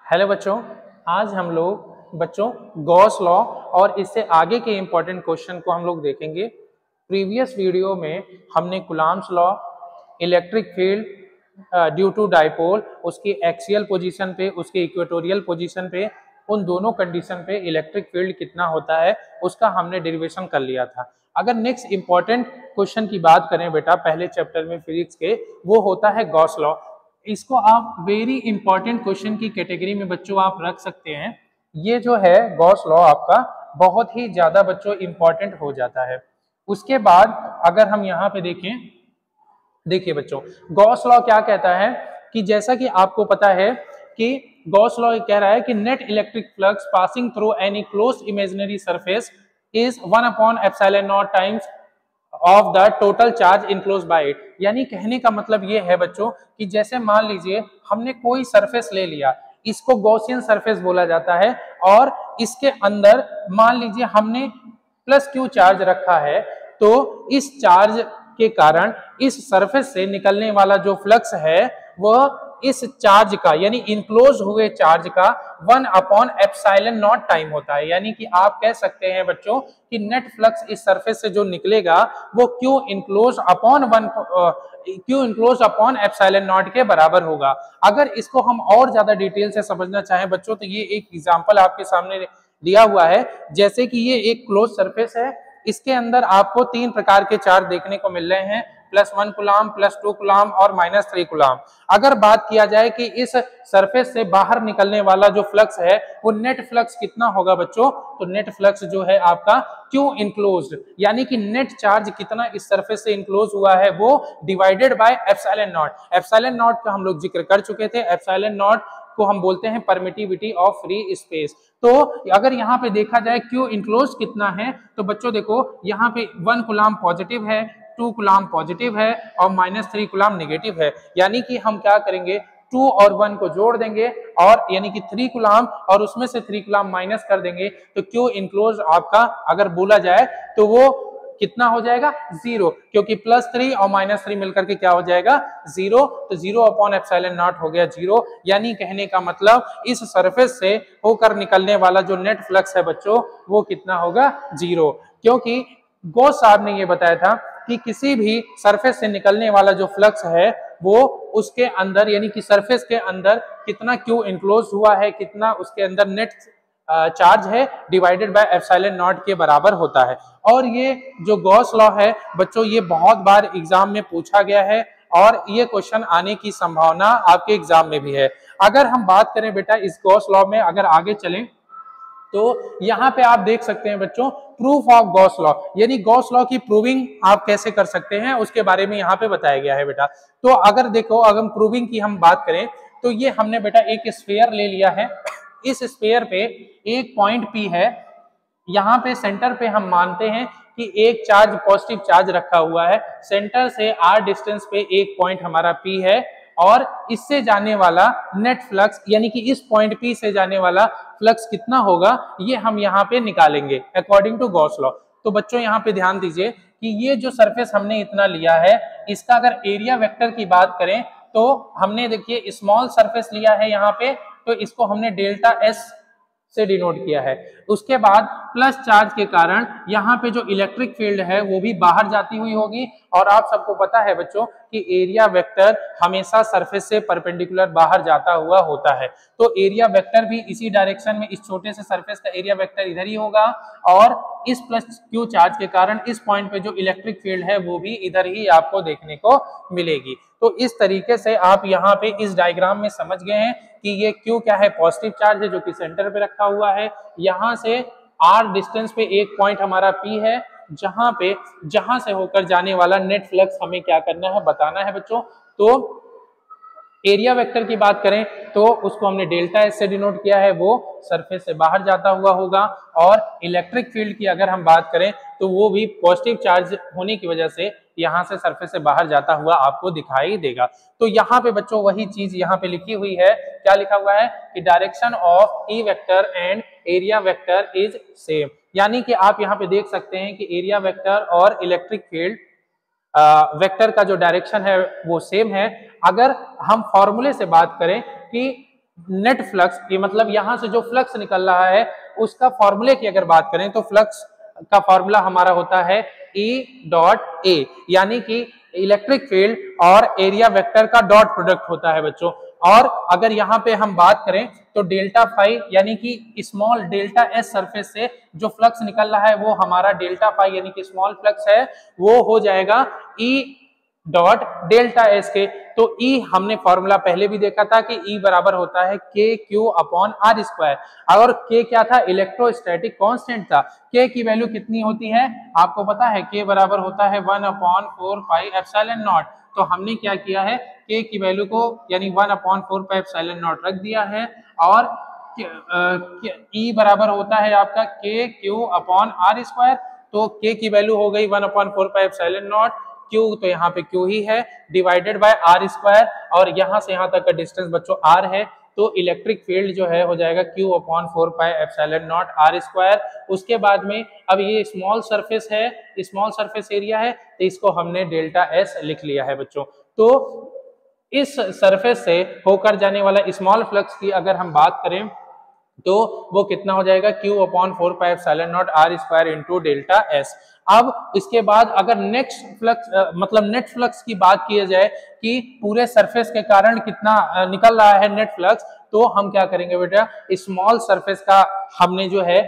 Hello बच्चों, आज हम लोग गॉस लॉ और इससे आगे के इंपॉर्टेंट क्वेश्चन को हम लोग देखेंगे। प्रीवियस वीडियो में हमने Coulomb's law, electric field due to dipole, उसकी एक्सियल पोजीशन पे, उसके इक्वेटोरियल पोजीशन पे, उन दोनों कंडीशन पे इलेक्ट्रिक फील्ड कितना होता है उसका हमने डेरिवेशन कर लिया था। अगर नेक्स्ट इंपॉर्टेंट क्वेश्चन की बात करें बेटा पहले चैप्टर में फिजिक्स के, वो होता है गॉस लॉ। इसको आप वेरी इंपॉर्टेंट क्वेश्चन की कैटेगरी में बच्चों आप रख सकते हैं। ये जो है गॉस लॉ आपका बहुत ही ज्यादा बच्चों इंपॉर्टेंट हो जाता है। उसके बाद अगर हम यहाँ पे देखें, देखिए बच्चों गॉस लॉ क्या कहता है कि जैसा कि आपको पता है कि गॉस लॉ कह रहा है कि net electric flux passing through any closed imaginary surface is 1/ε0 times of the total charge enclose by it. यानी कहने का मतलब ये है बच्चों कि जैसे मान लीजिए हमने कोई सरफेस ले लिया, इसको गॉसियन सरफेस बोला जाता है, और इसके अंदर मान लीजिए हमने प्लस क्यू चार्ज रखा है, तो इस चार्ज के कारण इस सरफेस से निकलने वाला जो फ्लक्स है वह इस चार्ज का यानी इनक्लोज हुए चार्ज का 1/ε0 टाइम होता है। यानी कि आप कह सकते हैं बच्चों कि नेट फ्लक्स इस सरफेस से जो निकलेगा वो Q इनक्लोज अपॉन ε0 के बराबर होगा। अगर इसको हम और ज्यादा डिटेल से समझना चाहें बच्चों, तो ये एक एग्जांपल आपके सामने दिया हुआ है। जैसे कि ये एक क्लोज सरफेस है, इसके अंदर आपको तीन प्रकार के चार्ज देखने को मिल रहे हैं, +1 कूलॉम, +2 कूलॉम और -3 कूलॉम। अगर बात किया जाए कि इस सरफेस से बाहर निकलने वाला जो फ्लक्स है वो नेट फ्लक्स कितना होगा बच्चों, तो नेट फ्लक्स जो है आपका Q इनक्लोज्ड, यानी कि नेट चार्ज कितना इस सरफेस से इनक्लोज हुआ है वो डिवाइडेड बाय ε0। ε0 का हम लोग जिक्र कर चुके थे। ε0 को हम बोलते हैं परमिटिविटी ऑफ फ्री स्पेस। तो अगर यहाँ पे देखा जाए Q इनक्लोज कितना है, तो बच्चों देखो यहाँ पे 1 कूलॉम पॉजिटिव है, 2 कूलॉम पॉजिटिव है और -3 कूलॉम नेगेटिव है। यानी कि हम क्या करेंगे, 2 और 1 को जोड़ देंगे और यानी कि 3 कूलॉम और उसमें से 3 कूलॉम माइनस कर देंगे, तो Q इनक्लोज आपका अगर बोला जाए तो वो कितना हो जाएगा, 0, क्योंकि +3 और -3 मिलकर के क्या हो जाएगा, 0। तो 0/ε0 हो गया 0। यानी कहने का मतलब इस सरफेस से होकर निकलने वाला जो नेट फ्लक्स है बच्चों वो कितना होगा, 0। क्योंकि गॉस साहब ने ये बताया था कि किसी भी सरफेस से निकलने वाला जो फ्लक्स है वो उसके अंदर यानी कि सरफेस के अंदर कितना Q इनक्लोज हुआ है, कितना उसके अंदर नेट चार्ज है, डिवाइडेड बाय ε0 के बराबर होता है। और ये जो गॉस लॉ है बच्चों ये बहुत बार एग्जाम में पूछा गया है और ये क्वेश्चन आने की संभावना आपके एग्जाम में भी है। अगर हम बात करें बेटा इस गॉस लॉ में, अगर आगे चलें तो यहाँ पे आप देख सकते हैं बच्चों प्रूफ ऑफ गॉस लॉ, यानी गॉस लॉ की प्रूविंग आप कैसे कर सकते हैं उसके बारे में यहाँ पे बताया गया है बेटा। तो अगर देखो, अगर प्रूविंग की हम बात करें तो ये हमने बेटा एक स्फीयर ले लिया है। इस स्फीयर पे एक पॉइंट P है, यहाँ पे सेंटर पे हम मानते हैं कि एक चार्ज पॉजिटिव चार्ज रखा हुआ है, सेंटर से r डिस्टेंस पे एक पॉइंट हमारा P है, और इससे जाने वाला नेट फ्लक्स यानी कि इस पॉइंट P से जाने वाला फ्लक्स कितना होगा ये हम यहाँ पे निकालेंगे अकॉर्डिंग टू गॉस लॉ। तो बच्चों यहाँ पे ध्यान दीजिए कि ये जो सरफेस हमने इतना लिया है, इसका अगर एरिया वेक्टर की बात करें तो हमने देखिए स्मॉल सरफेस लिया है यहाँ पे, तो इसको हमने डेल्टा S से डिनोट किया है। उसके बाद प्लस चार्ज के कारण यहाँ पे जो इलेक्ट्रिक फील्ड है वो भी बाहर जाती हुई होगी, और आप सबको पता है बच्चों कि एरिया वेक्टर हमेशा सरफेस से परपेंडिकुलर बाहर जाता हुआ होता है। तो एरिया वेक्टर भी इसी डायरेक्शन में, इस छोटे से सरफेस का एरिया वेक्टर इधर ही होगा, और इस प्लस क्यू चार्ज के कारण इस पॉइंट पे जो इलेक्ट्रिक फील्ड है वो भी इधर ही आपको देखने को मिलेगी। तो इस तरीके से आप यहाँ पे इस डायग्राम में समझ गए हैं कि ये क्यू क्या है, पॉजिटिव चार्ज है जो कि सेंटर पे रखा हुआ है। यहाँ से r डिस्टेंस पे एक पॉइंट हमारा P है, जहां से होकर जाने वाला नेट फ्लक्स हमें क्या करना है, बताना है बच्चों। तो एरिया वेक्टर की बात करें तो उसको हमने डेल्टा S से डिनोट किया है, वो सरफेस से बाहर जाता हुआ होगा। और इलेक्ट्रिक फील्ड की अगर हम बात करें तो वो भी पॉजिटिव चार्ज होने की वजह से यहाँ से सरफेस से बाहर जाता हुआ आपको दिखाई देगा। तो यहाँ पे बच्चों वही चीज यहाँ पे लिखी हुई है, क्या लिखा हुआ है कि direction of E vector and area vector is same. यानी कि आप यहाँ पे देख सकते हैं कि एरिया वेक्टर और इलेक्ट्रिक फील्ड वेक्टर का जो डायरेक्शन है वो सेम है। अगर हम फॉर्मूले से बात करें कि नेट फ्लक्स, ये मतलब यहां से जो फ्लक्स निकल रहा है उसका फॉर्मूले की अगर बात करें तो फ्लक्स का फॉर्मूला हमारा होता है E डॉट ए, यानी कि इलेक्ट्रिक फील्ड और एरिया वेक्टर का डॉट प्रोडक्ट होता है बच्चों। और अगर यहाँ पे हम बात करें तो डेल्टा फाई यानी कि स्मॉल डेल्टा एस सरफेस से जो फ्लक्स निकल रहा है वो हमारा डेल्टा फाई यानी कि स्मॉल फ्लक्स है, वो हो जाएगा E डॉट डेल्टा एस के। तो E हमने फॉर्मूला पहले भी देखा था कि E बराबर होता है के क्यू अपॉन आर स्क्वायर, और K क्या था, इलेक्ट्रोस्टैटिक कांस्टेंट था। K की वैल्यू कितनी होती है आपको पता है, K बराबर होता है 1/4 पाई एप्सिलॉन नॉट। तो हमने क्या किया है, K की वैल्यू को यानी 1/4 पाई एप्सिलॉन नॉट रख दिया है, और E बराबर होता है आपका के क्यू अपॉन आर स्क्वायर। तो K की वैल्यू हो गई 1/4 पाई एप्सिलॉन नॉट, Q तो यहाँ पे Q ही है, डिवाइडेड बाय आर स्क्वायर, और यहाँ से यहाँ तक का डिस्टेंस बच्चों R है। तो इलेक्ट्रिक फील्ड जो है हो जाएगा Q/4 pi epsilon not R square. उसके बाद में अब ये स्मॉल सरफेस है, स्मॉल सरफेस एरिया है, तो इसको हमने डेल्टा एस लिख लिया है बच्चों। तो इस सरफेस से होकर जाने वाला स्मॉल फ्लक्स की अगर हम बात करें तो वो कितना हो जाएगा, Q/4 pi epsilon not R square into delta S. अब इसके बाद अगर नेक्स्ट फ्लक्स मतलब नेट फ्लक्स की बात की जाए कि पूरे सरफेस के कारण कितना निकल रहा है नेट फ्लक्स, तो हम क्या करेंगे बेटा, स्मॉल सरफेस का हमने जो है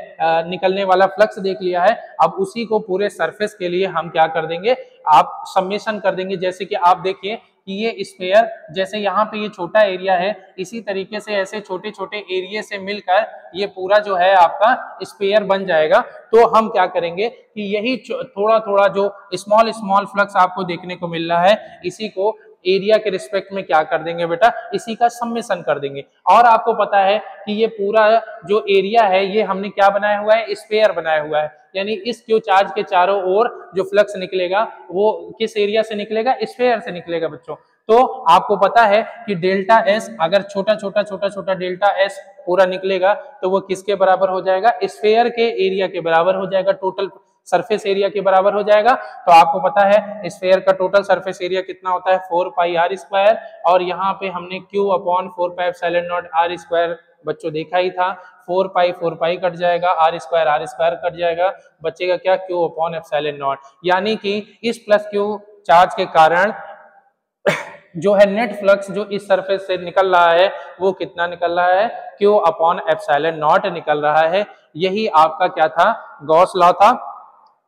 निकलने वाला फ्लक्स देख लिया है, अब उसी को पूरे सरफेस के लिए हम क्या कर देंगे, आप समेशन कर देंगे। जैसे कि आप देखिए कि ये स्फीयर, जैसे यहाँ पे ये छोटा एरिया है, इसी तरीके से ऐसे छोटे छोटे एरिया से मिलकर ये पूरा जो है आपका स्फीयर बन जाएगा। तो हम क्या करेंगे कि यही थोड़ा थोड़ा जो स्मॉल स्मॉल फ्लक्स आपको देखने को मिल रहा है, इसी को एरिया के रिस्पेक्ट में क्या कर देंगे बेटा, इसी का समेशन कर देंगे। और आपको पता है कि ये पूरा जो एरिया है ये हमने क्या बनाया हुआ है, स्फीयर बनाया हुआ है, यानी इस क्यू चार्ज के चारों ओर जो फ्लक्स निकलेगा वो किस एरिया से निकलेगा, स्फीयर से निकलेगा बच्चों। तो आपको पता है कि डेल्टा एस अगर छोटा छोटा डेल्टा एस पूरा निकलेगा तो वो किसके बराबर हो जाएगा, स्फीयर के एरिया के बराबर हो जाएगा, टोटल सरफेस एरिया के बराबर हो जाएगा। तो आपको पता है स्फीयर का टोटल सरफेस एरिया कितना होता है, 4 पाई आर स्क्वायर, और यहाँ पे हमने Q/4 pi epsilon not R square बच्चों देखा ही था, 4 पाई कट जाएगा, आर स्क्वायर कट जाएगा, बचेगा क्या, Q/एप्सिलॉन नॉट। यानी कि इस प्लस Q चार्ज के कारण जो है नेट फ्लक्स जो इस सरफेस से निकल रहा है वो कितना निकल रहा है, Q/एप्सिलॉन नॉट निकल रहा है। यही आपका क्या था, गॉस लॉ था।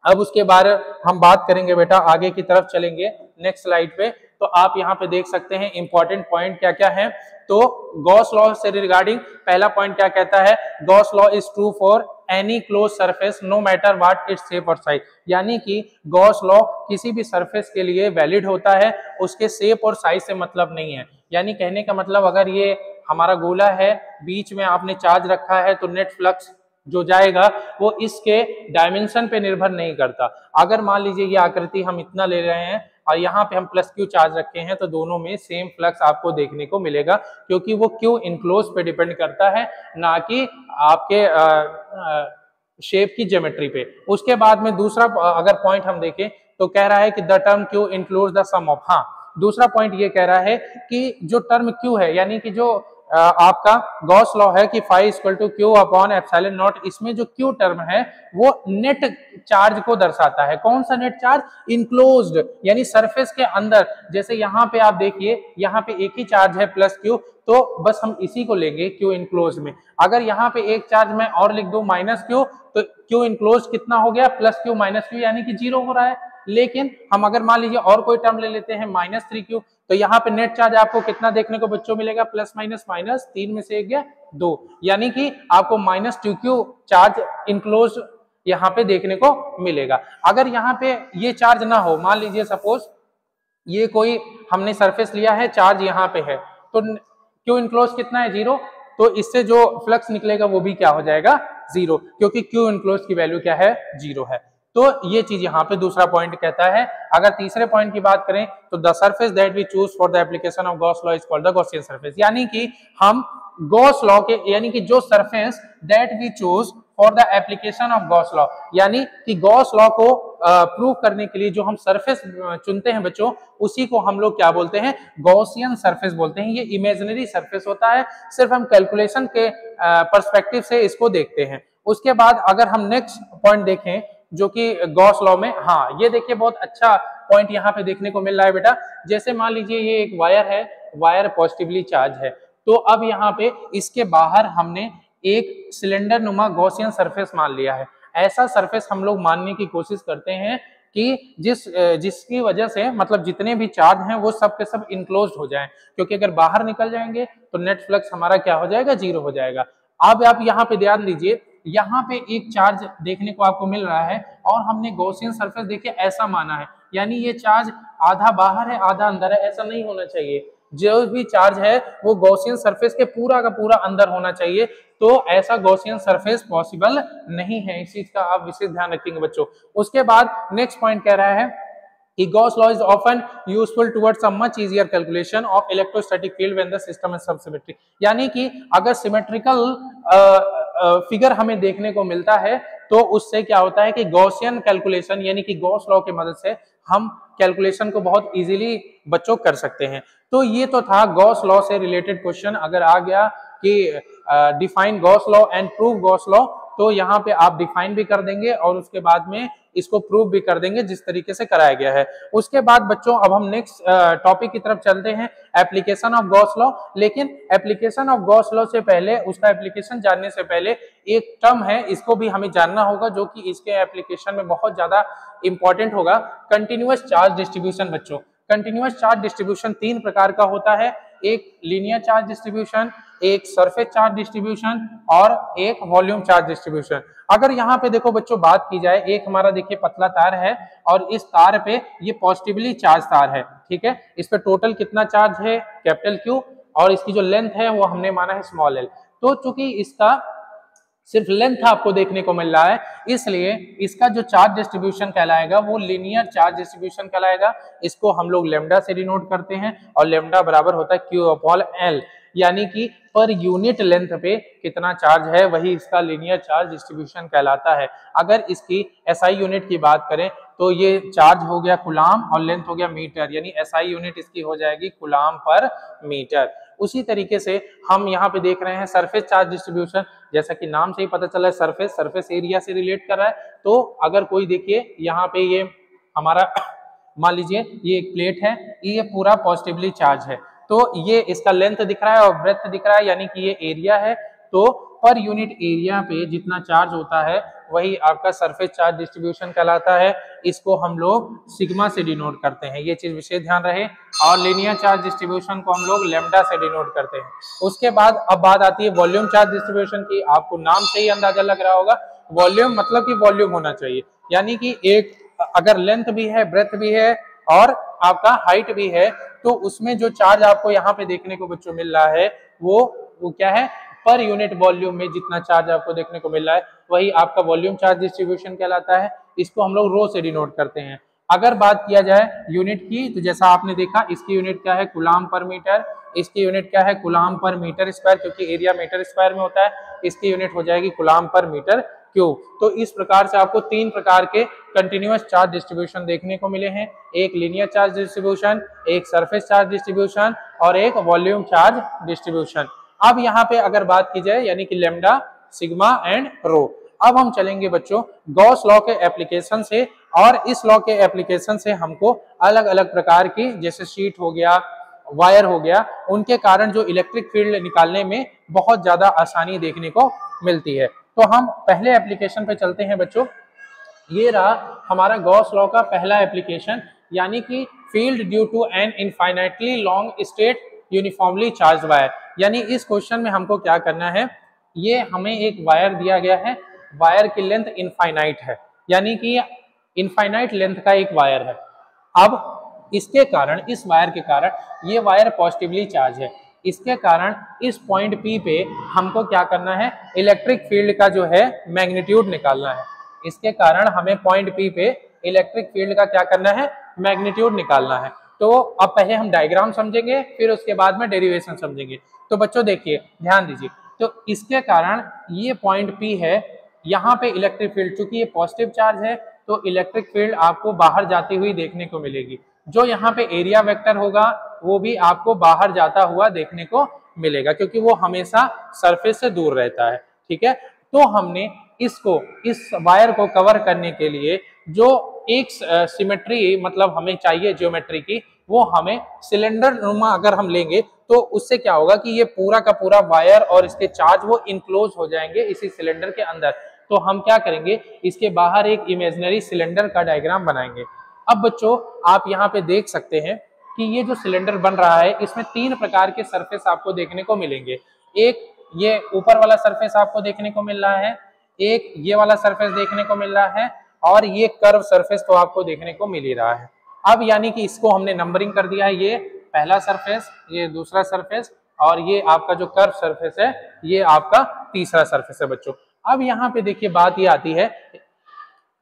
अब उसके बारे हम बात करेंगे बेटा, आगे की तरफ चलेंगे नेक्स्ट स्लाइड पे, तो आप यहाँ पे देख सकते हैं इंपॉर्टेंट पॉइंट क्या क्या है। तो गॉस लॉ से रिगार्डिंग पहला पॉइंट क्या कहता है, Gauss law is true for any close surface no matter what its shape और साइज, यानी कि गॉस लॉ किसी भी सरफेस के लिए वैलिड होता है, उसके शेप और साइज से मतलब नहीं है। यानी कहने का मतलब अगर ये हमारा गोला है, बीच में आपने चार्ज रखा है, तो नेट फ्लक्स जो जाएगा वो इसके डायमेंशन पे निर्भर नहीं करता। अगर मान लीजिए ये आकृति हम इतना ले रहे हैं और यहाँ पे हम प्लस Q चार्ज रखे हैं, तो दोनों में सेम फ्लक्स आपको देखने को मिलेगा, क्योंकि वो Q इनक्लोज पे डिपेंड करता है, ना कि आपके शेप की ज्योमेट्री पे। उसके बाद में दूसरा अगर पॉइंट हम देखें तो कह रहा है कि the term Q includes the sum of, हाँ दूसरा पॉइंट ये कह रहा है कि जो टर्म Q है, यानी कि जो आपका गॉस लॉ है कि फाई इक्वल टू Q/एप्सिलॉन नॉट, इसमें जो Q टर्म है वो नेट चार्ज को दर्शाता है। कौन सा नेट चार्ज, इनक्लोज्ड, यानी सरफेस के अंदर। जैसे यहाँ पे आप देखिए, यहाँ पे एक ही चार्ज है प्लस Q, तो बस हम इसी को लेंगे Q इनक्लोज में। अगर यहाँ पे एक चार्ज मैं और लिख दूं माइनस Q, तो Q इनक्लोज कितना हो गया, प्लस Q माइनस Q, यानी कि 0 हो रहा है। लेकिन हम अगर मान लीजिए और कोई टर्म ले लेते हैं -3Q, तो यहाँ पे नेट चार्ज आपको कितना देखने को बच्चों मिलेगा, प्लस माइनस माइनस, 3 में से एक गया 2, यानी कि आपको -2Q चार्ज इनक्लोज यहाँ पे देखने को मिलेगा। अगर यहाँ पे ये चार्ज ना हो, मान लीजिए सपोज ये कोई हमने सरफेस लिया है, चार्ज यहाँ पे है, तो Q इनक्लोज कितना है, 0, तो इससे जो फ्लक्स निकलेगा वो भी क्या हो जाएगा, 0, क्योंकि Q इनक्लोज की वैल्यू क्या है, 0 है। तो ये चीज यहाँ पे दूसरा पॉइंट कहता है। अगर तीसरे पॉइंट की बात करें तो the surface that we choose for the application of Gauss law is called the Gaussian surface, यानी कि हम गॉस लॉ के, यानी कि जो surface that we choose for the application of Gauss law, यानी कि गॉस लॉ को प्रूव करने के लिए जो हम सरफेस चुनते हैं बच्चों, उसी को हम लोग क्या बोलते हैं, गॉसियन सरफेस बोलते हैं। ये इमेजिनरी सरफेस होता है, सिर्फ हम कैलकुलेशन के पर्सपेक्टिव से इसको देखते हैं। उसके बाद अगर हम नेक्स्ट पॉइंट देखें जो कि गॉस लॉ में, हाँ ये देखिए बहुत अच्छा पॉइंट यहाँ पे देखने को मिल रहा है बेटा। जैसे मान लीजिए ये एक वायर है, वायर पॉजिटिवली चार्ज है, तो अब यहाँ पे इसके बाहर हमने एक सिलेंडर नुमा गॉसियन सरफेस मान लिया है। ऐसा सरफेस हम लोग मानने की कोशिश करते हैं कि जिसकी वजह से मतलब जितने भी चार्ज हैं वो सब के सब इनक्लोज्ड हो जाएं, क्योंकि अगर बाहर निकल जाएंगे तो नेट फ्लक्स हमारा क्या हो जाएगा, जीरो हो जाएगा। अब आप यहाँ पे ध्यान दीजिए, यहाँ पे एक चार्ज देखने को आपको मिल रहा है और हमने गॉसियन सरफेस देखिए ऐसा माना है, यानी ये चार्ज आधा बाहर है आधा अंदर है, ऐसा नहीं होना चाहिए। जो भी चार्ज है वो गॉसियन सरफेस के पूरा का पूरा अंदर होना चाहिए, तो ऐसा गॉसियन सरफेस पॉसिबल नहीं है। इस चीज का आप विशेष ध्यान रखेंगे बच्चों। उसके बाद नेक्स्ट पॉइंट कह रहा है कि Gauss law is often useful towards a much easier calculation of electrostatic field when the system is subsymmetric, यानी कि अगर सिमेट्रिकल फिगर हमें देखने को मिलता है तो उससे क्या होता है कि गॉसियन कैलकुलेशन यानी कि गॉस लॉ की मदद से हम कैलकुलेशन को बहुत इजीली बच्चों कर सकते हैं। तो ये तो था गॉस लॉ से रिलेटेड क्वेश्चन। अगर आ गया कि define Gauss law and prove Gauss law, तो यहाँ पे आप डिफाइन भी कर देंगे और उसके बाद में इसको प्रूव भी कर देंगे जिस तरीके से कराया गया है। उसके बाद बच्चों अब हम नेक्स्ट टॉपिक की तरफ चलते हैं, एप्लीकेशन ऑफ गॉस लॉ। लेकिन एप्लीकेशन ऑफ गॉस लॉ से पहले, उसका एप्लीकेशन जानने से पहले एक टर्म है, इसको भी हमें जानना होगा जो कि इसके एप्लीकेशन में बहुत ज्यादा इंपॉर्टेंट होगा, कंटिन्यूअस चार्ज डिस्ट्रीब्यूशन। बच्चों कंटिन्यूअस चार्ज डिस्ट्रीब्यूशन तीन प्रकार का होता है, एक लीनियर चार्ज डिस्ट्रीब्यूशन, एक सरफेस चार्ज डिस्ट्रीब्यूशन और एक वॉल्यूम चार्ज डिस्ट्रीब्यूशन। अगर यहाँ पे देखो बच्चों बात की जाए, एक हमारा देखिए पतला तार है और इस तार पे ये पॉजिटिवली चार्ज तार है, ठीक है। इस पे टोटल कितना चार्ज है, कैपिटल Q, और इसकी जो लेंथ है वो हमने माना है स्मॉल l। तो चूंकि इसका सिर्फ लेंथ आपको देखने को मिल रहा है, इसलिए इसका जो चार्ज डिस्ट्रीब्यूशन कहलाएगा वो लीनियर चार्ज डिस्ट्रीब्यूशन कहलाएगा। इसको हम लोग लेमडा से डिनोट करते हैं और लेमडा बराबर होता है Q/L, यानी कि पर यूनिट लेंथ पे कितना चार्ज है वही इसका लीनियर चार्ज डिस्ट्रीब्यूशन कहलाता है। अगर इसकी SI यूनिट की बात करें तो ये चार्ज हो गया कूलाम और लेंथ हो गया मीटर, यानी SI यूनिट इसकी हो जाएगी कूलाम पर मीटर। उसी तरीके से हम यहाँ पे देख रहे हैं सरफेस चार्ज डिस्ट्रीब्यूशन, जैसा कि नाम से ही पता चला है सरफेस एरिया से रिलेट कर रहा है। तो अगर कोई देखिए यहाँ पे ये हमारा मान लीजिए ये एक प्लेट है, ये पूरा पॉजिटिवली चार्ज है, तो ये इसका लेंथ दिख रहा है और ब्रेथ दिख रहा है, यानी कि ये एरिया है। तो पर यूनिट एरिया पे जितना चार्ज होता है वही आपका सरफेस चार्ज डिस्ट्रीब्यूशन कहलाता है। इसको हम लोग सिग्मा से डिनोट करते हैं, ये चीज विशेष ध्यान रहे। और लीनियर चार्ज डिस्ट्रीब्यूशन को हम लोग लेमडा से डिनोट करते हैं। उसके बाद अब बात आती है वॉल्यूम चार्ज डिस्ट्रीब्यूशन की। आपको नाम से ही अंदाजा लग रहा होगा, वॉल्यूम मतलब कि वॉल्यूम होना चाहिए, यानी कि एक अगर लेंथ भी है, ब्रेथ भी है और आपका हाइट भी है, तो उसमें जो चार्ज आपको यहाँ पे देखने को बच्चों मिल रहा है वो क्या है, पर यूनिट वॉल्यूम में जितना चार्ज आपको देखने को मिल रहा है वही आपका वॉल्यूम चार्ज डिस्ट्रीब्यूशन कहलाता है। इसको हम लोग रो से डिनोट करते हैं। अगर बात किया जाए यूनिट की, तो जैसा आपने देखा इसकी यूनिट क्या है, कूलाम पर मीटर, इसकी यूनिट क्या है, कूलाम पर मीटर स्क्वायर, क्योंकि एरिया मीटर स्क्वायर में होता है, इसकी यूनिट हो जाएगी कूलाम पर मीटर क्यूब। तो इस प्रकार से आपको तीन प्रकार के कंटिन्यूअस चार्ज डिस्ट्रीब्यूशन देखने को मिले हैं, एक लीनियर चार्ज डिस्ट्रीब्यूशन, एक सरफेस चार्ज डिस्ट्रीब्यूशन और एक वॉल्यूम चार्ज डिस्ट्रीब्यूशन। अब यहाँ पे अगर बात की जाए यानी कि लेमडा, सिग्मा एंड रो। अब हम चलेंगे बच्चों गॉस लॉ के एप्लीकेशन से, और इस लॉ के एप्लीकेशन से हमको अलग अलग प्रकार की, जैसे शीट हो गया, वायर हो गया, उनके कारण जो इलेक्ट्रिक फील्ड निकालने में बहुत ज्यादा आसानी देखने को मिलती है। तो हम पहले एप्लीकेशन पे चलते हैं बच्चों। ये रहा हमारा गॉस लॉ का पहला एप्लीकेशन, यानी कि field due to an infinitely long straight uniformly charge wire. यानी इस क्वेश्चन में हमको क्या करना है, ये हमें एक वायर दिया गया है, वायर की लेंथ इनफाइनाइट है, यानी कि इनफाइनाइट लेंथ का एक वायर है। अब इसके कारण, इस वायर के कारण, ये वायर पॉजिटिवली चार्ज है, इसके कारण इस पॉइंट P पे हमको क्या करना है, इलेक्ट्रिक फील्ड का जो है मैग्नीट्यूड निकालना है। इसके कारण हमें पॉइंट P पे इलेक्ट्रिक फील्ड का क्या करना है, मैग्नीट्यूड निकालना है। तो अब पहले हम डायग्राम समझेंगे, फिर उसके बाद में डेरिवेशन समझेंगे। तो बच्चों देखिए ध्यान दीजिए, तो इसके कारण ये पॉइंट P है, यहाँ पे इलेक्ट्रिक फील्ड, चूंकि ये पॉजिटिव चार्ज है तो इलेक्ट्रिक फील्ड आपको बाहर जाती हुई देखने को मिलेगी। जो यहाँ पे एरिया वेक्टर होगा वो भी आपको बाहर जाता हुआ देखने को मिलेगा, क्योंकि वो हमेशा सरफेस से दूर रहता है। ठीक है, तो हमने इसको, इस वायर को कवर करने के लिए जो एक सिमेट्री मतलब हमें चाहिए ज्योमेट्री की, वो हमें सिलेंडर नुमा अगर हम लेंगे तो उससे क्या होगा कि ये पूरा का पूरा वायर और इसके चार्ज वो इनक्लोज हो जाएंगे इसी सिलेंडर के अंदर। तो हम क्या करेंगे, इसके बाहर एक इमेजिनरी सिलेंडर का डायग्राम बनाएंगे। अब बच्चों आप यहाँ पे देख सकते हैं कि ये जो सिलेंडर बन रहा है इसमें 3 प्रकार के सरफेस आपको देखने को मिलेंगे। एक ये ऊपर वाला सरफेस आपको देखने को मिल रहा है, एक ये वाला सरफेस देखने को मिल रहा है, और ये कर्व सरफेस तो आपको देखने को मिल ही रहा है। अब यानी कि इसको हमने नंबरिंग कर दिया है, ये पहला सरफेस, ये दूसरा सरफेस, और ये आपका जो कर्व सरफेस है ये आपका तीसरा सरफेस है बच्चों। अब यहाँ पे देखिए बात ये आती है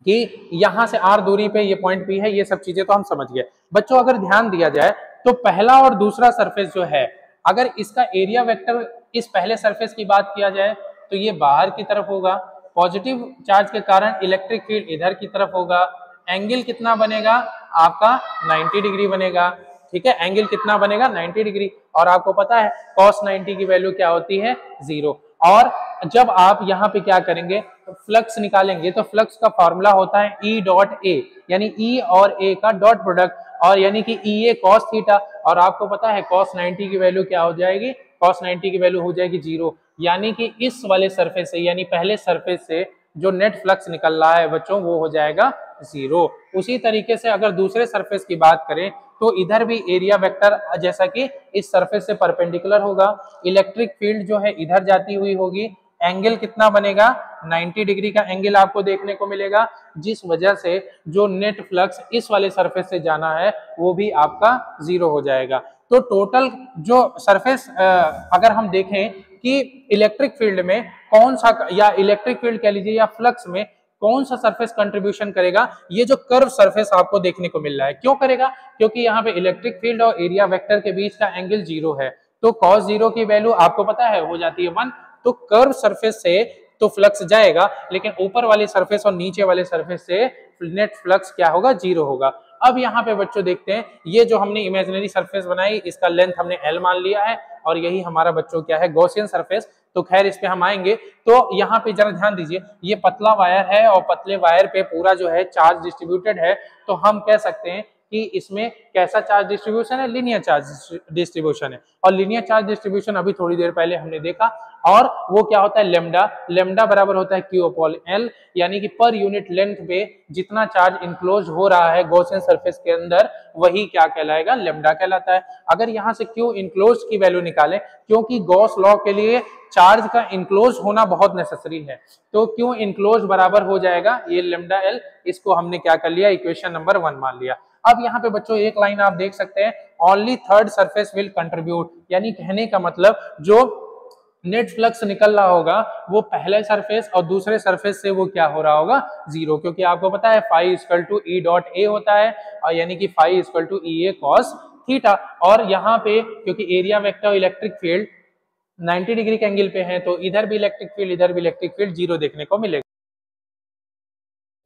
कि यहाँ से r दूरी पे ये पॉइंट P है, ये सब चीजें तो हम समझ गए बच्चों। अगर ध्यान दिया जाए तो पहला और दूसरा सरफेस जो है, अगर इसका एरिया वेक्टर इस पहले सरफेस की बात किया जाए तो ये बाहर की तरफ होगा, पॉजिटिव चार्ज के कारण इलेक्ट्रिक फील्ड इधर की तरफ होगा, एंगल कितना बनेगा आपका 90 डिग्री बनेगा। ठीक है, एंगल कितना बनेगा 90 डिग्री, और आपको पता है cos 90 की वैल्यू क्या होती है 0। और जब आप यहाँ पे क्या करेंगे, फ्लक्स निकालेंगे तो फ्लक्स का फॉर्मूला होता है E डॉट ए, यानी E और A का डॉट प्रोडक्ट, और यानी कि EA cos थीटा, और आपको पता है cos 90 की वैल्यू क्या हो जाएगी, cos 90 की वैल्यू हो जाएगी 0। यानी कि इस वाले सरफेस से, यानी पहले सरफेस से जो नेट फ्लक्स निकल रहा है बच्चों वो हो जाएगा 0। उसी तरीके से अगर दूसरे सरफेस की बात करें तो इधर भी एरिया वेक्टर जैसा कि इस सरफेस से परपेंडिकुलर होगा, इलेक्ट्रिक फील्ड जो है इधर जाती हुई होगी, एंगल कितना बनेगा 90 डिग्री का एंगल आपको देखने को मिलेगा, जिस वजह से जो नेट फ्लक्स इस वाले सरफेस से जाना है वो भी आपका 0 हो जाएगा। तो टोटल जो सरफेस अगर हम देखें कि इलेक्ट्रिक फील्ड में कौन सा, या इलेक्ट्रिक फील्ड कह लीजिए या फ्लक्स में कौन सा सरफेस कंट्रीब्यूशन करेगा, ये जो कर्व सरफेस आपको देखने को मिल रहा है। क्यों करेगा, क्योंकि यहाँ पे इलेक्ट्रिक फील्ड और एरिया वेक्टर के बीच का एंगल 0 है, तो cos 0 की वैल्यू आपको पता है हो जाती है 1। तो कर्व सरफेस से तो फ्लक्स जाएगा, लेकिन ऊपर वाले सरफेस और नीचे वाले सरफेस से नेट फ्लक्स क्या होगा 0 होगा। अब यहाँ पे बच्चों देखते हैं, ये जो हमने इमेजिनरी सरफेस बनाई इसका लेंथ हमने L मान लिया है, और यही हमारा बच्चों क्या है गॉसियन सरफेस। तो खैर इस पे हम आएंगे। तो यहाँ पे जरा ध्यान दीजिए, ये पतला वायर है और पतले वायर पे पूरा जो है चार्ज डिस्ट्रीब्यूटेड है, तो हम कह सकते हैं कि इसमें कैसा चार्ज डिस्ट्रीब्यूशन है, लीनियर चार्ज डिस्ट्रीब्यूशन है। और लीनियर चार्ज डिस्ट्रीब्यूशन अभी थोड़ी देर पहले हमने देखा, और वो क्या होता है लेमडा बराबर होता है Q अपॉन L, यानी कि पर यूनिट लेंथ पे जितना चार्ज इनक्लोज हो रहा है गॉसियन सरफेस के अंदर वही क्या कहलाएगा, लेमडा कहलाता है। अगर यहाँ से Q इनक्लोज की वैल्यू निकालें, क्योंकि गॉस लॉ के लिए चार्ज का इनक्लोज होना बहुत नेसेसरी है, तो Q इनक्लोज बराबर हो जाएगा ये लेमडा L। इसको हमने क्या कर लिया, इक्वेशन नंबर 1 मान लिया। अब यहाँ पे बच्चों एक लाइन आप देख सकते हैं, only third surface will contribute, यानी कहने का मतलब जो नेट फ्लक्स निकल रहा होगा वो पहले सरफेस और दूसरे सरफेस से वो क्या हो रहा होगा 0, क्योंकि आपको पता है phi equal to E dot A होता है, और यानी कि phi equal to EA cos theta. और यहाँ पे क्योंकि area vector electric field 90 degree के एंगल पे है, तो इधर भी इलेक्ट्रिक फील्ड इधर भी इलेक्ट्रिक फील्ड 0 देखने को मिलेगा।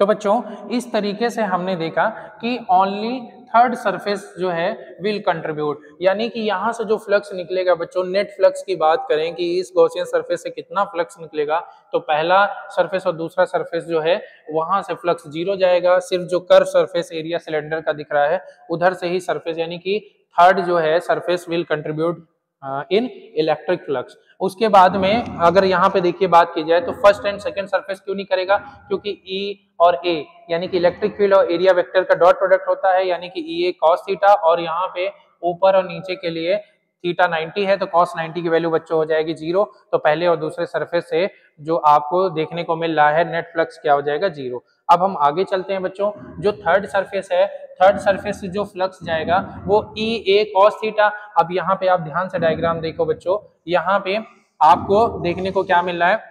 तो बच्चों इस तरीके से हमने देखा कि ओनली थर्ड सरफेस जो है विल कंट्रीब्यूट, यानी कि यहाँ से जो फ्लक्स निकलेगा बच्चों, नेट फ्लक्स की बात करें कि इस गॉसियन सरफेस से कितना फ्लक्स निकलेगा, तो पहला सरफेस और दूसरा सरफेस जो है वहां से फ्लक्स 0 जाएगा, सिर्फ जो कर्व सरफेस एरिया सिलेंडर का दिख रहा है उधर से ही सरफेस, यानी कि थर्ड जो है surface will contribute in electric flux. उसके बाद में अगर यहाँ पे देखिए बात की जाए तो फर्स्ट एंड सेकंड सरफेस क्यों नहीं करेगा, क्योंकि E और A यानी कि इलेक्ट्रिक फील्ड और एरिया वेक्टर का डॉट प्रोडक्ट होता है, यानी कि EA cos थीटा, और यहाँ पे ऊपर और नीचे के लिए थीटा 90 है तो cos 90 की वैल्यू बच्चों हो जाएगी 0। तो पहले और दूसरे सरफेस से जो आपको देखने को मिल रहा है नेट फ्लक्स क्या हो जाएगा 0। अब हम आगे चलते हैं बच्चों, जो थर्ड सरफेस है, थर्ड सरफेस से जो फ्लक्स जाएगा वो EA cos थीटा। अब यहाँ पे आप ध्यान से डायग्राम देखो बच्चों, यहाँ पे आपको देखने को क्या मिल रहा है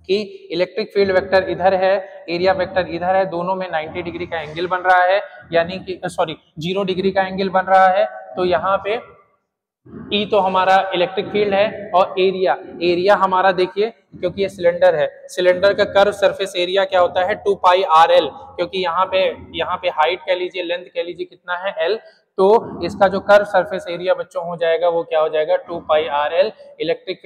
कि इलेक्ट्रिक फील्ड वेक्टर इधर है, एरिया वेक्टर इधर है, दोनों में 90 डिग्री का एंगल बन रहा है, यानी कि 0 डिग्री का एंगल बन रहा है। तो यहाँ पे ई तो हमारा इलेक्ट्रिक फील्ड है, और एरिया, एरिया हमारा देखिए क्योंकि ये सिलेंडर है, सिलेंडर का कर्व सरफेस एरिया क्या होता है 2 पाई आर एल, क्योंकि यहाँ पे हाइट कह लीजिए, लेंथ कह लीजिए कितना है एल, तो इसका जो कर्व सरफेस एरिया बच्चों हो जाएगा वो क्या हो जाएगा 2 पाई आर एल। इलेक्ट्रिक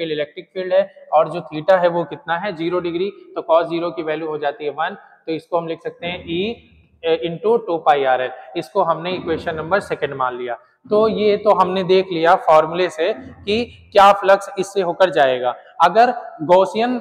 फील्ड है, और जो थीटा है वो कितना है 0 डिग्री, तो cos 0 की वैल्यू हो जाती है 1, तो इसको हम लिख सकते हैं ई इंटू 2 पाई आर एल। इसको हमने इक्वेशन नंबर 2 मान लिया। तो ये तो हमने देख लिया फॉर्मूले से कि क्या फ्लक्स इससे होकर जाएगा। अगर गॉसियन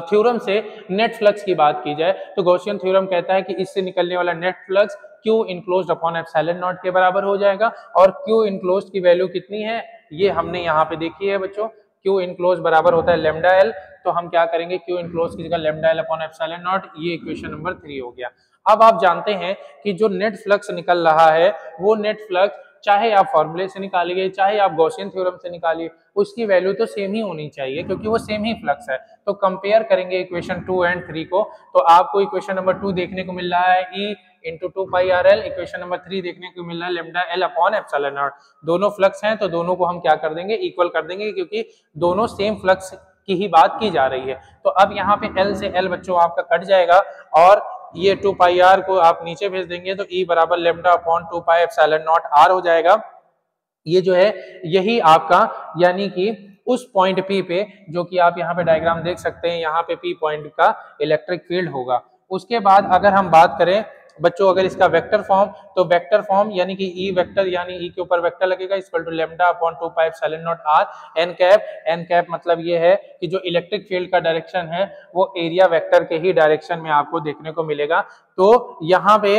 थ्योरम से नेट फ्लक्स की बात की जाए तो गॉसियन थ्योरम कहता है कि इससे निकलने वाला net flux Q enclosed upon epsilon not के बराबर हो जाएगा, और Q इनक्लोज्ड की वैल्यू कितनी है ये हमने यहाँ पे देखी है बच्चों, Q इनक्लोज्ड बराबर होता है लैम्डा एल, तो हम क्या करेंगे Q इनक्लोज्ड की जगह lambda L upon epsilon not, ये इक्वेशन नंबर 3 हो गया। अब आप जानते हैं कि जो नेट फ्लक्स निकल रहा है वो नेट फ्लक्स चाहे आप फॉर्मूले से निकालिए चाहे आप गॉसियन थ्योरम से निकालिए, उसकी वैल्यू तो सेम ही होनी चाहिए क्योंकि वो सेम ही फ्लक्स है। तो कंपेयर करेंगे इक्वेशन 2 एंड 3 को, तो आपको इक्वेशन नंबर 2 देखने को मिल रहा है ई इंटू 2 पाई आर एल, इक्वेशन नंबर 3 देखने को मिल रहा है lambda L upon epsilon not. दोनों फ्लक्स हैं तो दोनों को हम क्या कर देंगे इक्वल कर देंगे, क्योंकि दोनों सेम फ्लक्स की ही बात की जा रही है। तो अब यहाँ पे एल से एल बच्चों आपका कट जाएगा, और ये 2 पाई आर को आप नीचे भेज देंगे तो ई बराबर lambda upon 2 pi epsilon not R हो जाएगा। ये जो है यही आपका यानी कि उस पॉइंट P पे, जो कि आप यहाँ पे डायग्राम देख सकते हैं, यहाँ पे P पॉइंट का इलेक्ट्रिक फील्ड होगा। उसके बाद अगर हम बात करें बच्चों अगर इसका वेक्टर फॉर्म, तो वेक्टर फॉर्म यानी कि ई वेक्टर यानी ई के ऊपर वेक्टर लगेगा equal to lambda upon 2 pi epsilon not R N cap. N cap मतलब ये है कि जो इलेक्ट्रिक फील्ड का डायरेक्शन है वो एरिया वेक्टर के ही डायरेक्शन में आपको देखने को मिलेगा। तो यहाँ पे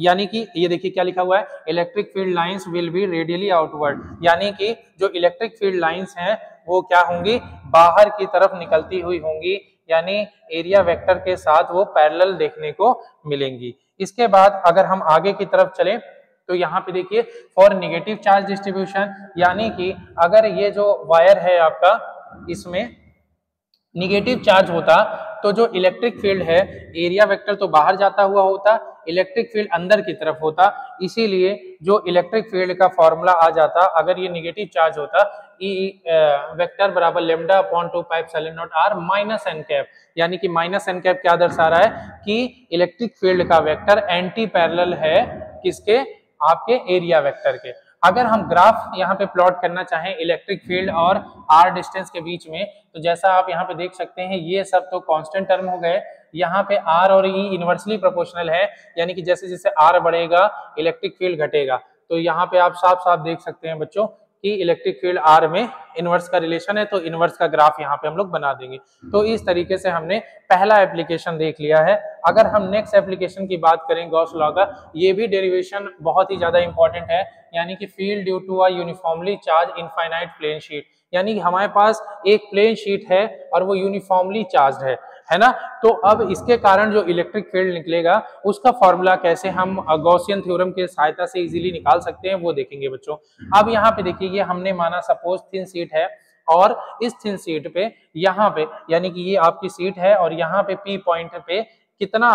यानी कि ये देखिए क्या लिखा हुआ है, electric field lines will be radially outward, यानी कि जो इलेक्ट्रिक फील्ड लाइंस हैं वो क्या होंगी बाहर की तरफ निकलती हुई होंगी, यानी एरिया वेक्टर के साथ वो पैरेलल देखने को मिलेंगी। इसके बाद अगर हम आगे की तरफ चले तो यहाँ पे देखिए फॉर नेगेटिव चार्ज डिस्ट्रीब्यूशन, यानी कि अगर ये जो वायर है आपका इसमें निगेटिव चार्ज होता तो जो इलेक्ट्रिक फील्ड है एरिया वेक्टर तो बाहर जाता हुआ होता, इलेक्ट्रिक फील्ड अंदर की तरफ होता, इसीलिए जो इलेक्ट्रिक फील्ड का फॉर्मूला आ जाता अगर ये निगेटिव चार्ज होता ई वेक्टर बराबर lambda upon 2 pi epsilon not r minus n cap, यानी कि माइनस एन कैप क्या दर्शा रहा है कि इलेक्ट्रिक फील्ड का वेक्टर एंटी पैरेलल है किसके आपके एरिया वेक्टर के। अगर हम ग्राफ यहाँ पे प्लॉट करना चाहें इलेक्ट्रिक फील्ड और आर डिस्टेंस के बीच में, तो जैसा आप यहाँ पे देख सकते हैं ये सब तो कांस्टेंट टर्म हो गए, यहाँ पे आर और ई इनवर्सली प्रोपोर्शनल है, यानी कि जैसे जैसे आर बढ़ेगा इलेक्ट्रिक फील्ड घटेगा। तो यहाँ पे आप साफ साफ देख सकते हैं बच्चों कि इलेक्ट्रिक फील्ड आर में इनवर्स का रिलेशन है, तो इनवर्स का ग्राफ यहाँ पे हम लोग बना देंगे। तो इस तरीके से हमने पहला एप्लीकेशन देख लिया है। अगर हम नेक्स्ट एप्लीकेशन की बात करें गॉस लॉ का, ये भी डेरिवेशन बहुत ही ज्यादा इंपॉर्टेंट है, यानी कि field due to a uniformly charged infinite plane sheet, यानी कि हमारे पास एक प्लेन शीट है और वो यूनिफॉर्मली चार्ज है ना। तो अब इसके कारण जो इलेक्ट्रिक फील्ड निकलेगा उसका फॉर्मूला कैसे हम गॉसियन थ्योरम के सहायता से इजीली निकाल सकते हैं वो देखेंगे बच्चों। अब यहाँ पे देखिए ये हमने माना सपोज थिन सीट है, और इस थिन सीट पे यहाँ पे यानी कि ये आपकी सीट है और यहाँ पे P पॉइंट पे कितना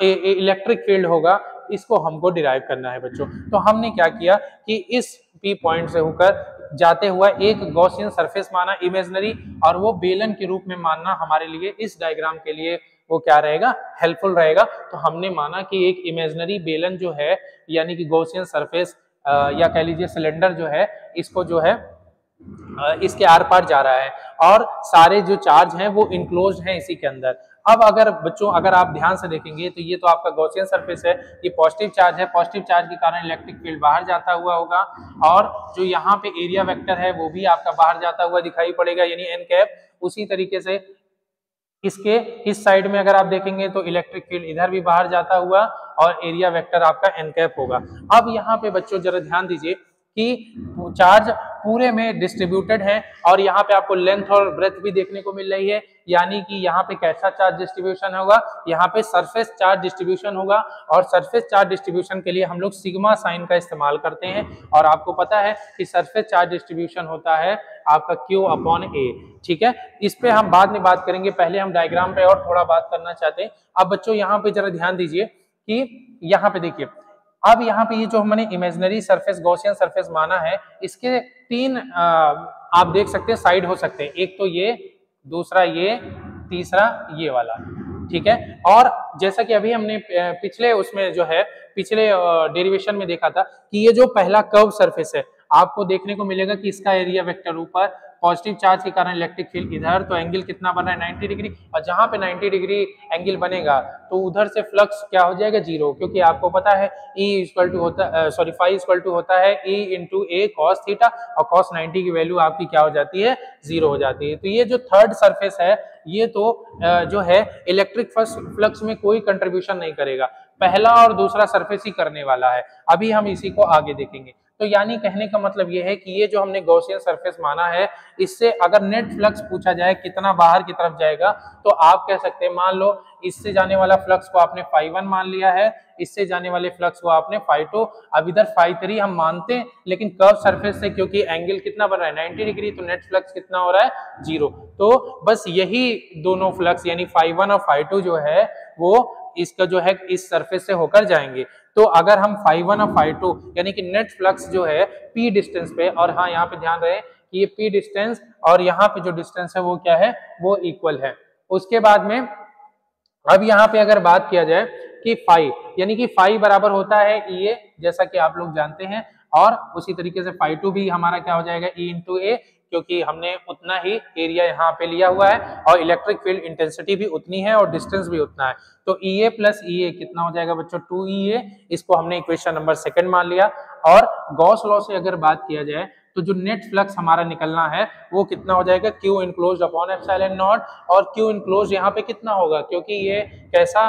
इलेक्ट्रिक फील्ड होगा इसको हमको डिराइव करना है बच्चों। तो हमने क्या किया कि इस P पॉइंट से होकर जाते हुआ एक गॉसियन सरफेस माना इमेजिनरी, और वो बेलन के रूप में मानना हमारे लिए इस डायग्राम के लिए वो क्या रहेगा हेल्पफुल रहेगा। तो हमने माना कि एक इमेजिनरी बेलन जो है यानी कि गॉसियन सरफेस या कह लीजिए सिलेंडर जो है इसको जो है इसके आर पार जा रहा है और सारे जो चार्ज हैं वो इनक्लोज्ड हैं इसी के अंदर। अब अगर बच्चों अगर आप ध्यान से देखेंगे तो ये तो आपका गॉसियन सरफेस है, ये पॉजिटिव चार्ज है, पॉजिटिव चार्ज के कारण इलेक्ट्रिक फील्ड बाहर जाता हुआ होगा, और जो यहाँ पे एरिया वेक्टर है वो भी आपका बाहर जाता हुआ दिखाई पड़ेगा यानी एन कैप। उसी तरीके से इसके इस साइड में अगर आप देखेंगे तो इलेक्ट्रिक फील्ड इधर भी बाहर जाता हुआ और एरिया वेक्टर आपका एन कैप होगा। अब यहाँ पे बच्चों जरा ध्यान दीजिए कि चार्ज पूरे में डिस्ट्रीब्यूटेड है और यहाँ पे आपको लेंथ और ब्रेथ भी देखने को मिल रही है, यानी कि यहाँ पे कैसा चार्ज डिस्ट्रीब्यूशन होगा, यहाँ पे सरफेस चार्ज डिस्ट्रीब्यूशन होगा, और सरफेस चार्ज डिस्ट्रीब्यूशन के लिए हम लोग सिग्मा साइन का इस्तेमाल करते हैं, और आपको पता है कि सरफेस चार्ज डिस्ट्रीब्यूशन होता है आपका Q अपॉन A। ठीक है, इस पे हम बाद में बात करेंगे, पहले हम डायग्राम पे और थोड़ा बात करना चाहते हैं। अब बच्चों यहाँ पे जरा ध्यान दीजिए कि यहाँ पे देखिए अब यहाँ पे ये जो हमने इमेजिनरी सरफेस गॉसियन सरफेस माना है, इसके तीन आप देख सकते हैं साइड हो सकते हैं, एक तो ये, दूसरा ये, तीसरा ये वाला, ठीक है। और जैसा कि अभी हमने पिछले उसमें जो है पिछले डेरिवेशन में देखा था कि ये जो पहला कर्व सरफेस है, आपको देखने को मिलेगा कि इसका एरिया वेक्टर ऊपर, पॉजिटिव चार्ज के कारण इलेक्ट्रिक फील्ड इधर, तो एंगल कितना बना है 90 डिग्री, और जहां पे 90 डिग्री एंगल बनेगा तो उधर से फ्लक्स क्या हो जाएगा, जीरो, क्योंकि आपको पता है E इक्वल टू होता सॉरी फाई इक्वल टू होता है E इंटू ए कॉस थीटा, और कॉस 90 की वैल्यू आपकी क्या हो जाती है, जीरो हो जाती है। तो ये जो थर्ड सरफेस है ये तो जो है इलेक्ट्रिक फ्लक्स में कोई कंट्रीब्यूशन नहीं करेगा, पहला और दूसरा सरफेस ही करने वाला है। अभी हम इसी को आगे देखेंगे। तो यानी कहने का मतलब ये है कि ये जो हमने गॉसियन सरफेस माना है, इससे अगर नेट फ्लक्स पूछा जाए कितना बाहर की तरफ जाएगा, तो आप कह सकते हैं, मान लो इससे जाने वाला फ्लक्स को आपने φ1 मान लिया है, इससे जाने वाले फ्लक्स को आपने φ2, अब इधर φ3 हम मानते हैं, लेकिन कर्व सरफेस से क्योंकि एंगल कितना बन रहा है 90 डिग्री, तो नेट फ्लक्स कितना हो रहा है, जीरो। तो बस यही दोनों फ्लक्स यानी φ1 और φ2 जो है वो इसका जो है इस सरफेस से होकर जाएंगे। तो अगर हम φ1 और φ2 यानी कि नेट फ्लक्स जो है p डिस्टेंस पे, और हाँ यहाँ पे ध्यान रहे कि ये p डिस्टेंस और यहाँ पे जो डिस्टेंस है वो क्या है, वो इक्वल है। उसके बाद में अब यहाँ पे अगर बात किया जाए कि फाई यानी कि फाई बराबर होता है E A, जैसा कि आप लोग जानते हैं, और उसी तरीके से φ2 भी हमारा क्या हो जाएगा, E इंटू ए, क्योंकि हमने उतना ही एरिया यहाँ पे लिया हुआ है और इलेक्ट्रिक फील्ड इंटेंसिटी भी उतनी है और डिस्टेंस भी उतना है। तो EA प्लस EA कितना हो जाएगा बच्चों, 2EA, इसको हमने इक्वेशन नंबर सेकंड मान लिया। और गॉस लॉ से अगर बात किया जाए तो जो नेट फ्लक्स हमारा निकलना है वो कितना हो जाएगा, Q enclosed upon epsilon not, और Q इनक्लोज्ड यहाँ पे कितना होगा, क्योंकि ये कैसा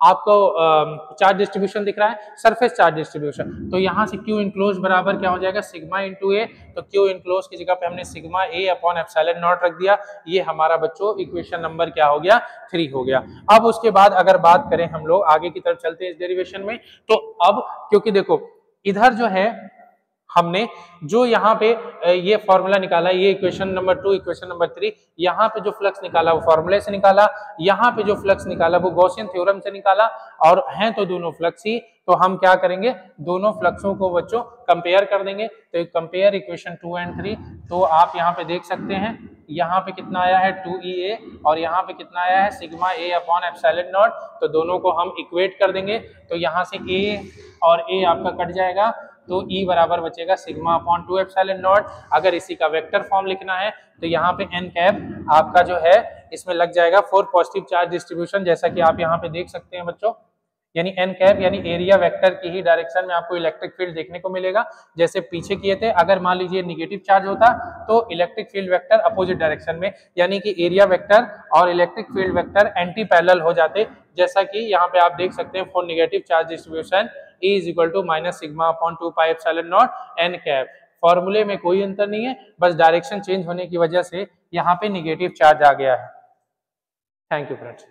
आपको चार्ज डिस्ट्रीब्यूशन दिख रहा है, सरफेस चार्ज डिस्ट्रीब्यूशन, तो यहाँ से Q इनक्लोज बराबर क्या हो जाएगा, सिग्मा इंटू ए, तो Q इनक्लोज की जगह पे हमने sigma A upon epsilon not रख दिया। ये हमारा बच्चों इक्वेशन नंबर क्या हो गया, 3 हो गया। अब उसके बाद अगर बात करें हम लोग आगे की तरफ चलते हैं इस डेरिवेशन में, तो अब क्योंकि देखो इधर जो है हमने जो यहाँ पे ये फॉर्मूला निकाला, ये इक्वेशन नंबर 2 इक्वेशन नंबर 3, यहाँ पे जो फ्लक्स निकाला वो फॉर्मूले से निकाला, यहाँ पे जो फ्लक्स निकाला वो गॉसियन थ्योरम से निकाला, और हैं तो दोनों फ्लक्स ही, तो हम क्या करेंगे, दोनों फ्लक्सों को बच्चों कंपेयर कर देंगे। तो कंपेयर इक्वेशन 2 एंड 3, तो आप यहाँ पे देख सकते हैं यहाँ पे कितना आया है 2EA, और यहाँ पे कितना आया है sigma A upon epsilon not, तो दोनों को हम इक्वेट कर देंगे। तो यहाँ से A और A आपका कट जाएगा, तो E बराबर बचेगा सिग्मा अपॉन 2 एप्सिलॉन नॉट। अगर इसी का वेक्टर फॉर्म लिखना है तो यहाँ पे n कैप आपका जो है इसमें लग जाएगा फॉर पॉजिटिव चार्ज डिस्ट्रीब्यूशन, जैसा कि आप यहाँ पे देख सकते हैं बच्चों, यानी n कैप यानी एरिया वेक्टर की ही डायरेक्शन में आपको इलेक्ट्रिक फील्ड देखने को मिलेगा, जैसे पीछे किए थे। अगर मान लीजिए नेगेटिव चार्ज होता तो electric field vector opposite direction में, यानी कि एरिया वेक्टर और electric field vector anti parallel हो जाते, जैसा कि यहाँ पे आप देख सकते हैं for negative charge distribution E is equal to minus sigma upon 2 pi epsilon not n cap. फॉर्मूले में कोई अंतर नहीं है, बस डायरेक्शन चेंज होने की वजह से यहाँ पे नेगेटिव चार्ज आ गया है। Thank you friends.